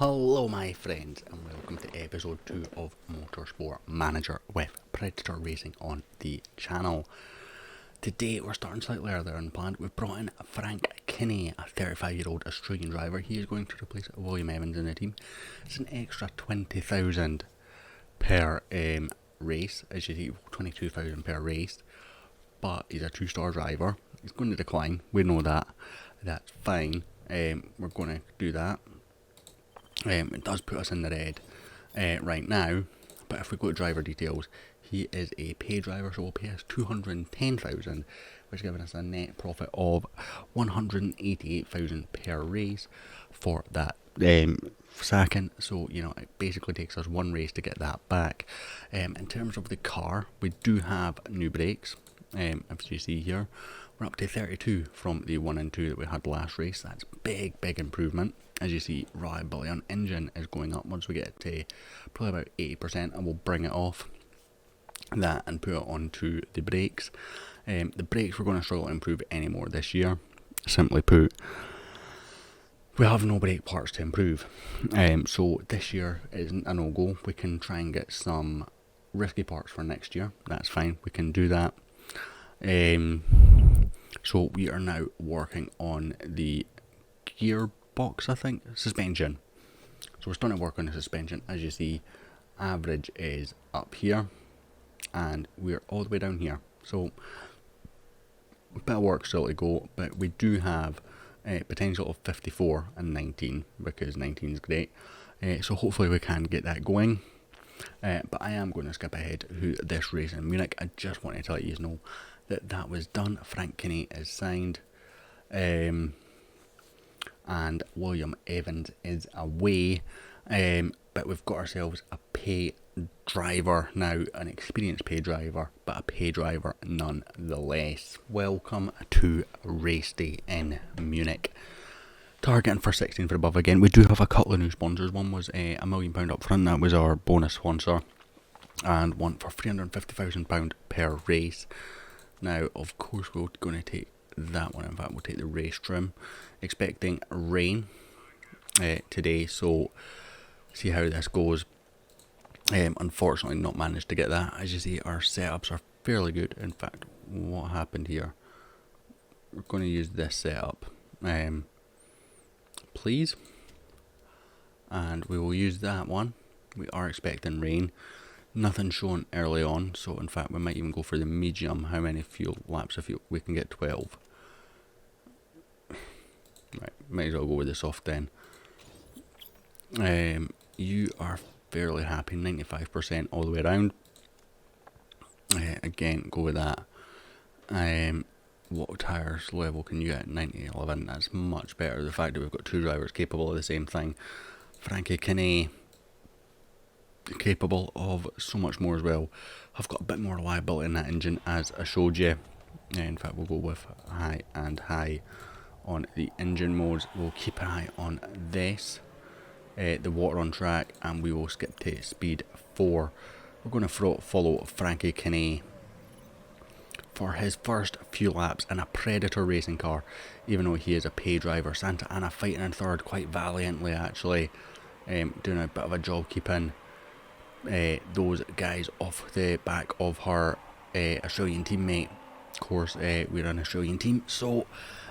Hello my friends and welcome to episode 2 of Motorsport Manager with Predator Racing on the channel. Today we're starting slightly earlier than planned. We've brought in Frank Kinney, a 35-year-old Australian driver. He is going to replace William Evans in the team. It's an extra 20,000 per race, as you see, 22,000 per race. But he's a 2-star driver. He's going to decline, we know that. That's fine. We're going to do that. It does put us in the red right now, but if we go to driver details, he is a pay driver, so we'll pay us 210,000, which is giving us a net profit of 188,000 per race for that second. So it basically takes us one race to get that back. In terms of the car, we do have new brakes. As you see here, we're up to 32 from the 1 and 2 that we had last race. That's big improvement. As you see, reliability on engine is going up. Once we get to probably about 80%, and we'll bring it off that and put it onto the brakes. The brakes we're going to struggle to improve anymore this year. Simply put, we have no brake parts to improve. So this year isn't a no-go. We can try and get some risky parts for next year. That's fine. We can do that. So we are now working on the gearbox, I think, suspension. So we're starting to work on the suspension. As you see, average is up here and we're all the way down here. So a bit of work still to go, but we do have a potential of 54 and 19 because 19 is great. So hopefully we can get that going. But I am going to skip ahead to this race in Munich. I just wanted to let you know that was done. Frank Kinney is signed. And William Evans is away. But we've got ourselves a pay driver now, an experienced pay driver, but a pay driver nonetheless. Welcome to race day in Munich. Targeting for 16 for above again. We do have a couple of new sponsors. One was £1 million up front, that was our bonus sponsor, and one for £350,000 per race. Now, of course, we're going to take that one. In fact, we'll take the race trim. Expecting rain today, so see how this goes. Unfortunately, not managed to get that. As you see, our setups are fairly good. In fact, what happened here? We're going to use this setup, please, and we will use that one. We are expecting rain. Nothing shown early on, so in fact we might even go for the medium. How many laps of fuel? We can get 12. Right, might as well go with the soft then. You are fairly happy, 95% all the way around. Again, go with that. What tires level can you get? 90/11. That's much better. The fact that we've got two drivers capable of the same thing. Frankie Kinney, capable of so much more as well. I've got a bit more reliability in that engine, as I showed you. In fact, we'll go with high and high on the engine modes. We'll keep an eye on this, the water on track, and we will skip to speed 4. We're going to follow Frankie Kinney for his first few laps in a Predator racing car, even though he is a pay driver. Santa Ana fighting in third quite valiantly, actually, doing a bit of a job keeping those guys off the back of her Australian teammate. Of course, we're an Australian team, so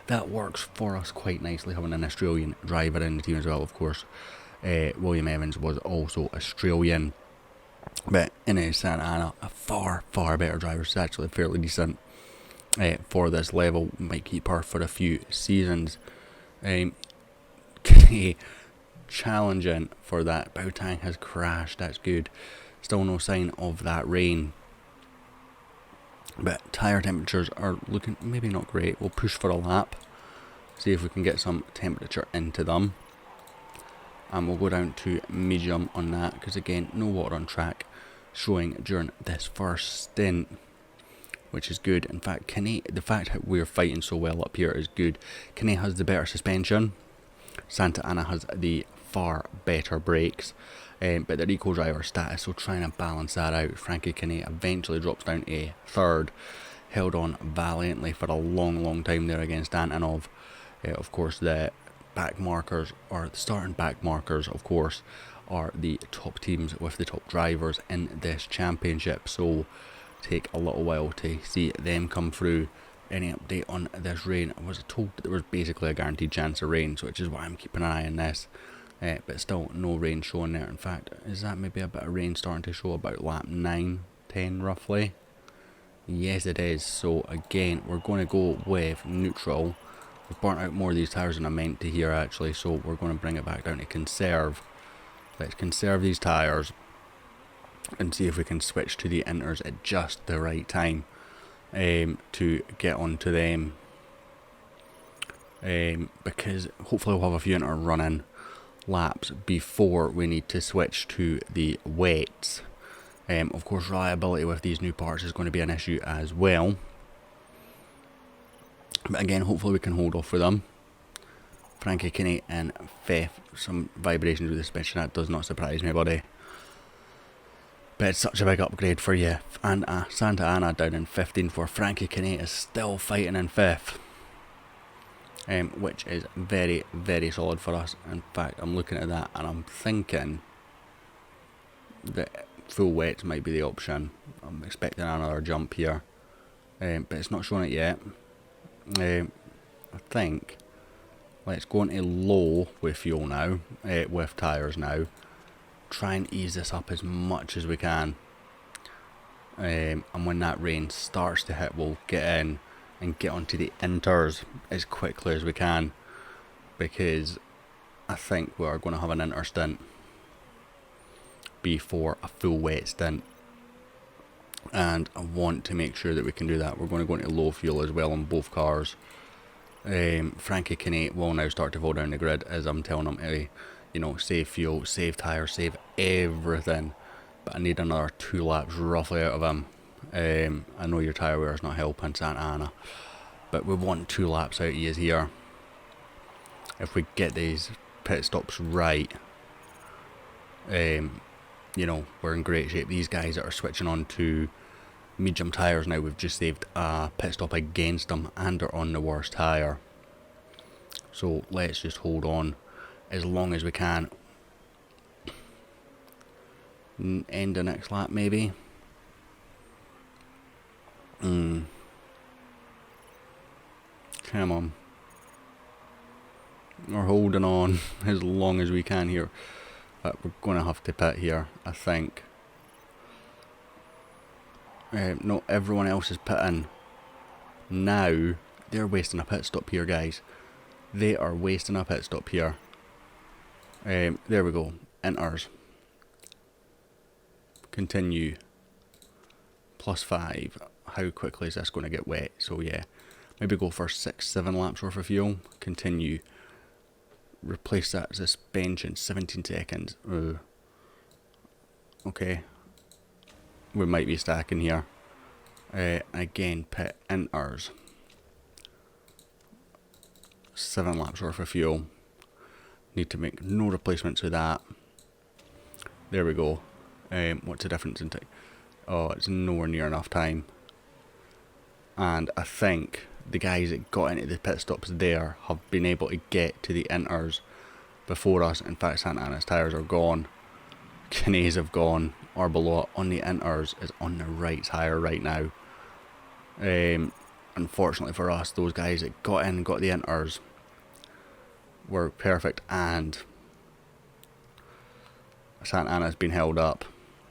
that works for us quite nicely, having an Australian driver in the team as well. Of course, William Evans was also Australian, but in Santa Ana, a far better driver. It's actually fairly decent for this level. Might keep her for a few seasons. Challenging for that. Bautang has crashed. That's good. Still no sign of that rain, but tyre temperatures are looking maybe not great. We'll push for a lap, see if we can get some temperature into them, and we'll go down to medium on that, because again, no water on track showing during this first stint, which is good. In fact, Kinney, the fact that we're fighting so well up here is good. Kinney has the better suspension. Santa Ana has the far better brakes, but they're equal driver status, so trying to balance that out. Frankie Kinney eventually drops down to a third, held on valiantly for a long time there against Antonov. Of course, the back markers, or the start and back markers, of course, are the top teams with the top drivers in this championship. So take a little while to see them come through. Any update on this rain? I was told that there was basically a guaranteed chance of rain, so which is why I'm keeping an eye on this. But still no rain showing there. In fact, is that maybe a bit of rain starting to show about lap 9, 10 roughly? Yes it is. So again, we're going to go with neutral. We've burnt out more of these tyres than I meant to here actually, so we're going to bring it back down to conserve. Let's conserve these tyres and see if we can switch to the inters at just the right time to get onto them. Because hopefully we'll have a few inter running laps before we need to switch to the wets. Of course, reliability with these new parts is going to be an issue as well. But again, hopefully we can hold off for them. Frankie Kinney in 5th. Some vibrations with the suspension, that does not surprise me, buddy. But it's such a big upgrade for you. And Santa Ana down in 15th, where Frankie Kinney is still fighting in 5th. Which is very, very solid for us. In fact, I'm looking at that and I'm thinking that full wets might be the option. I'm expecting another jump here. But it's not showing it yet. I think let's go into low with fuel now, with tyres now. Try and ease this up as much as we can. And when that rain starts to hit, we'll get in and get onto the inters as quickly as we can, because I think we are going to have an inter stint before a full wet stint, and I want to make sure that we can do that. We're going to go into low fuel as well on both cars. Frankie Kinney will now start to fall down the grid as I'm telling him to, you know, save fuel, save tyres, save everything. But I need another 2 laps roughly out of him. I know your tyre wear is not helping, Santa Ana, but we want 2 laps out of you here. If we get these pit stops right, you know, we're in great shape. These guys that are switching on to medium tyres now, we've just saved a pit stop against them and are on the worst tyre. So let's just hold on as long as we can. End the next lap maybe. Come on. We're holding on as long as we can here. But we're going to have to pit here, I think. No, everyone else is pitting. Now, they're wasting a pit stop here, guys. They are wasting a pit stop here. There we go. Inters. Continue. +5. How quickly is this going to get wet? So yeah, maybe go for 6-7 laps worth of fuel. Continue. Replace that suspension. 17 seconds. Okay. We might be stacking here. Again, pit inters. 7 laps worth of fuel. Need to make no replacements with that. There we go. What's the difference in time? Oh, it's nowhere near enough time. And I think the guys that got into the pit stops there have been able to get to the inters before us. In fact, Santa Ana's tyres are gone. Kinney's have gone, or below on the inters is on the right tyre right now. Unfortunately for us, those guys that got in and got the inters were perfect, and Santa Ana's been held up.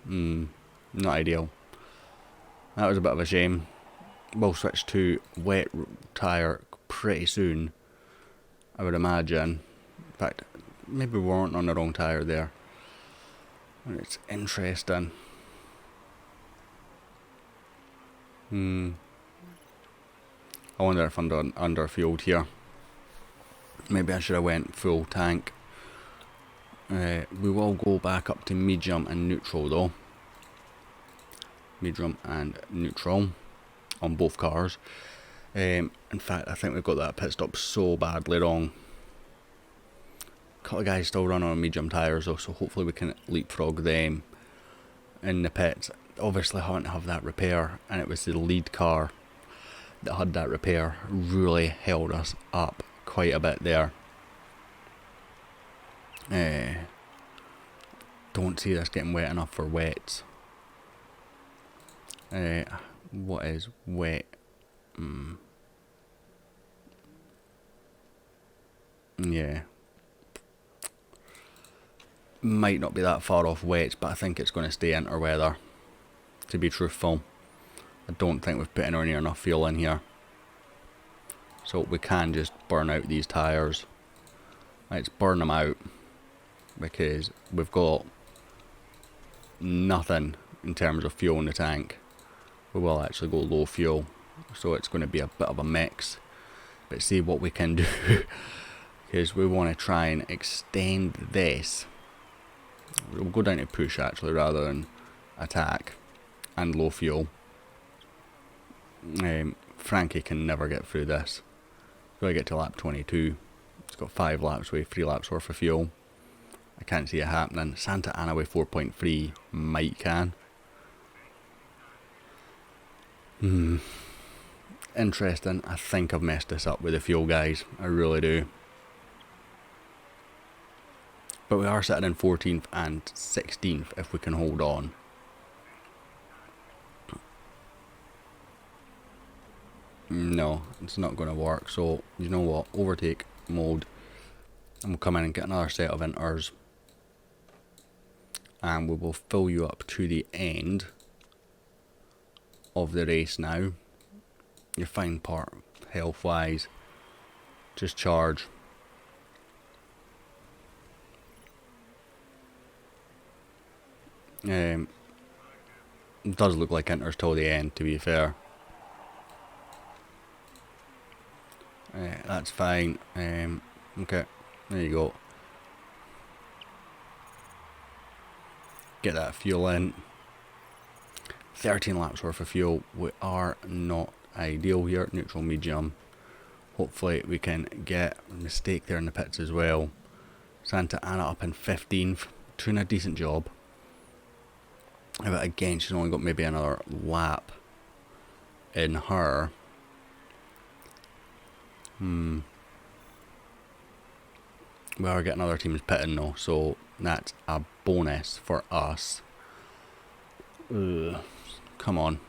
Not ideal. That was a bit of a shame. We'll switch to wet tyre pretty soon, I would imagine. In fact, maybe we weren't on the wrong tyre there. It's interesting. I wonder if I'm under-fueled here. Maybe I should have went full tank. We will go back up to medium and neutral though. Medium and neutral on both cars. In fact, I think we've got that pit stop so badly wrong. A couple of guys still running on medium tyres though, so hopefully we can leapfrog them in the pits. Obviously having to have that repair, and it was the lead car that had that repair, really held us up quite a bit there. Don't see this getting wet enough for wets. What is wet? Yeah. Might not be that far off wets, but I think it's going to stay winter weather, to be truthful. I don't think we've put anywhere near enough fuel in here. So we can just burn out these tyres. Let's burn them out, because we've got nothing in terms of fuel in the tank. We will actually go low fuel, so it's going to be a bit of a mix. But see what we can do, because we want to try and extend this. We'll go down to push actually rather than attack and low fuel. Frankie can never get through this. Gotta get to lap 22. It's got 5 laps with 3 laps worth of fuel. I can't see it happening. Santa Ana with 4.3 might can. Interesting. I think I've messed this up with the fuel, guys. I really do. But we are sitting in 14th and 16th if we can hold on. No, it's not going to work. So, you know what? Overtake mode. And we'll come in and get another set of inters. And we will fill you up to the end of the race now. Your fine part, health wise. Just charge. It does look like inters till the end, to be fair. That's fine. Okay, there you go. Get that fuel in. 13 laps worth of fuel. We are not ideal here. Neutral medium. Hopefully we can get a mistake there in the pits as well. Santa Ana up in 15th. Doing a decent job. But again, she's only got maybe another lap in her. We are getting other teams pitting though, so that's a bonus for us. Come on.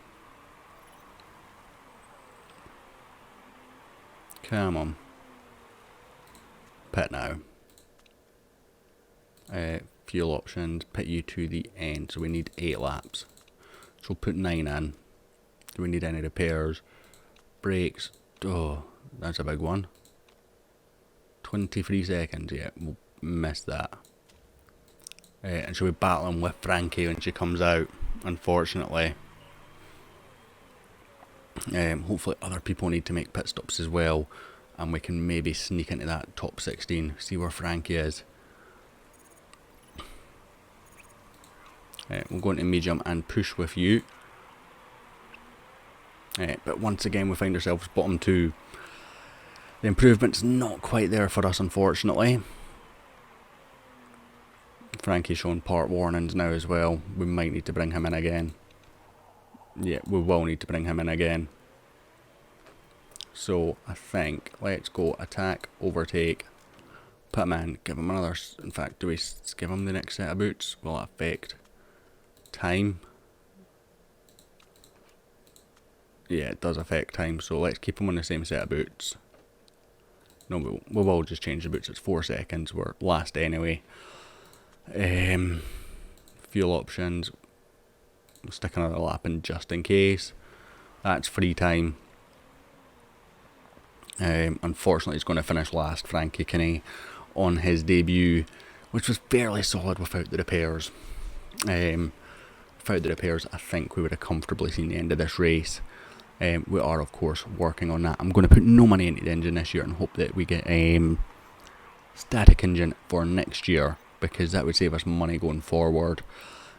Come on. Pit now. Fuel options, pit you to the end, so we need 8 laps. So we'll put 9 in. Do we need any repairs? Brakes, oh, that's a big one. 23 seconds, yeah, we'll miss that. And she'll be battling with Frankie when she comes out, unfortunately. Hopefully other people need to make pit stops as well, and we can maybe sneak into that top 16, see where Frankie is. We'll go into medium and push with you. But once again we find ourselves bottom 2. The improvement's not quite there for us, unfortunately. Frankie's showing part warnings now as well. We might need to bring him in again. Yeah, we will need to bring him in again. So I think let's go attack, overtake, put him in, give him another. In fact, do we give him the next set of boots? Will that affect time? Yeah, it does affect time, so let's keep him on the same set of boots. No, we will just change the boots. It's 4 seconds. We're last anyway. Fuel options. We'll stick another lap in just in case. That's free time. Unfortunately, he's going to finish last, Frankie Kinney, on his debut, which was fairly solid without the repairs. Without the repairs, I think we would have comfortably seen the end of this race. We are, of course, working on that. I'm going to put no money into the engine this year and hope that we get a static engine for next year, because that would save us money going forward.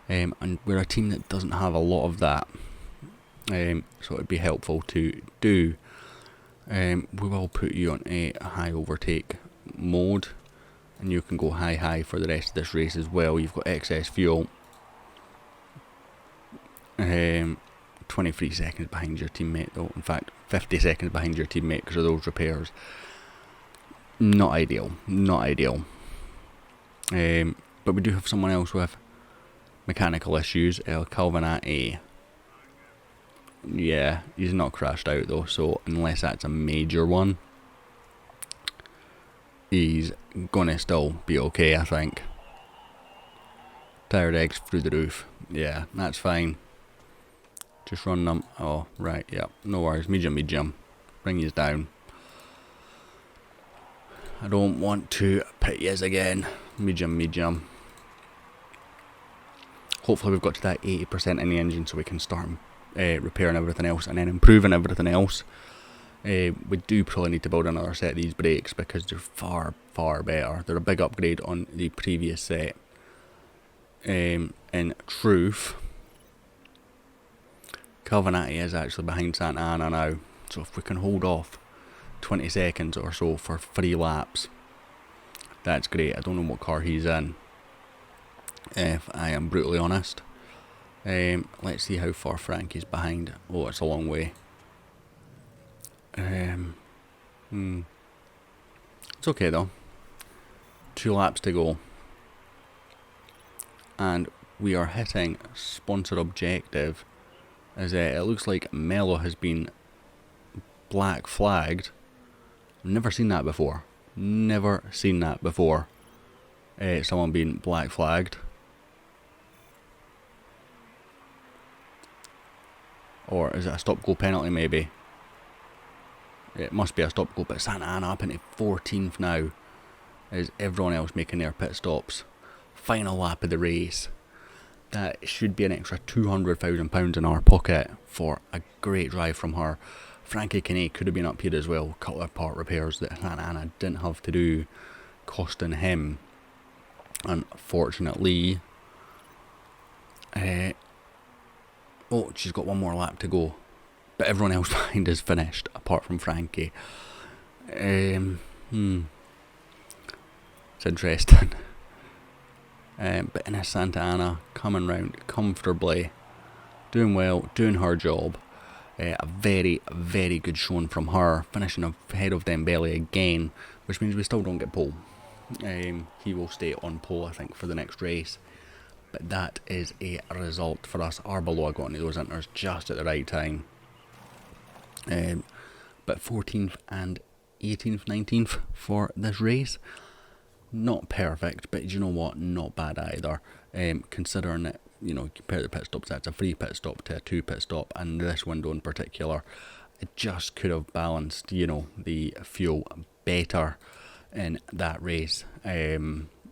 And we're a team that doesn't have a lot of that, so it would be helpful to do. We will put you on a high overtake mode, and you can go high for the rest of this race as well. You've got excess fuel. 23 seconds behind your teammate though. In fact, 50 seconds behind your teammate because of those repairs. Not ideal. Not ideal. But we do have someone else with mechanical issues, El Calvinati. Yeah, he's not crashed out though, so unless that's a major one, he's gonna still be okay, I think. Tired eggs through the roof. Yeah, that's fine. Just run them. Oh, right, yeah, no worries. Medium. Bring yous down. I don't want to pit yous again. Medium. Hopefully we've got to that 80% in the engine so we can start repairing everything else and then improving everything else. We do probably need to build another set of these brakes because they're far better. They're a big upgrade on the previous set. In truth, Calvinati is actually behind Santa Ana now, so if we can hold off 20 seconds or so for 3 laps, that's great. I don't know what car he's in, if I am brutally honest. Let's see how far Frankie's behind. Oh, it's a long way. It's okay though. 2 laps to go. And we are hitting sponsor objective, as it looks like Mello has been black flagged. Never seen that before. Someone being black flagged. Or is it a stop-go penalty maybe? It must be a stop-go, but Santa Ana up into 14th now, as everyone else making their pit stops. Final lap of the race. That should be an extra £200,000 in our pocket for a great drive from her. Frankie Kinney could have been up here as well. A couple of part repairs that Santa Ana didn't have to do, costing him, unfortunately. Oh, she's got one more lap to go. But everyone else behind is finished, apart from Frankie. It's interesting. But in a Santa Ana, coming round comfortably, doing well, doing her job. A very good showing from her, finishing ahead of Dembele again, which means we still don't get pole. He will stay on pole, I think, for the next race. But that is a result for us. Arbeloa got into those inters just at the right time. But 14th and 18th, 19th for this race. Not perfect, but you know what? Not bad either. Considering that, compare the pit stops, that's a 3 pit stop to a 2 pit stop, and this window in particular, it just could have balanced, the fuel better in that race. I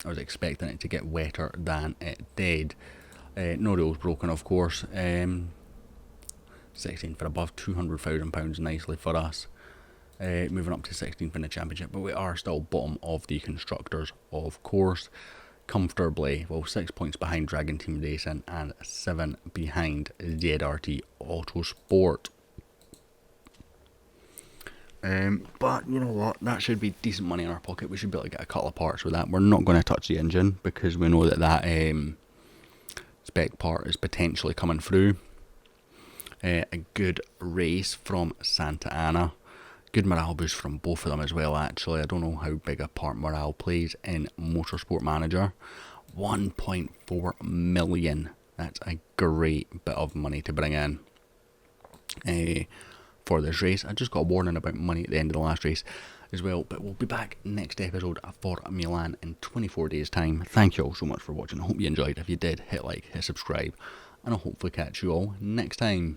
was expecting it to get wetter than it did. No rules broken, of course. 16 for above £200,000 nicely for us. Moving up to 16th in the championship, but we are still bottom of the constructors, of course, comfortably. Well, 6 points behind Dragon Team Racing and 7 behind ZRT Autosport. But you know what, that should be decent money in our pocket. We should be able to get a couple of parts with that. We're not going to touch the engine because we know that spec part is potentially coming through. A good race from Santa Ana. Good morale boost from both of them as well, actually. I don't know how big a part morale plays in Motorsport Manager. 1.4 million. That's a great bit of money to bring in for this race. I just got a warning about money at the end of the last race as well. But we'll be back next episode for Milan in 24 days' time. Thank you all so much for watching. I hope you enjoyed. If you did, hit like, hit subscribe. And I'll hopefully catch you all next time.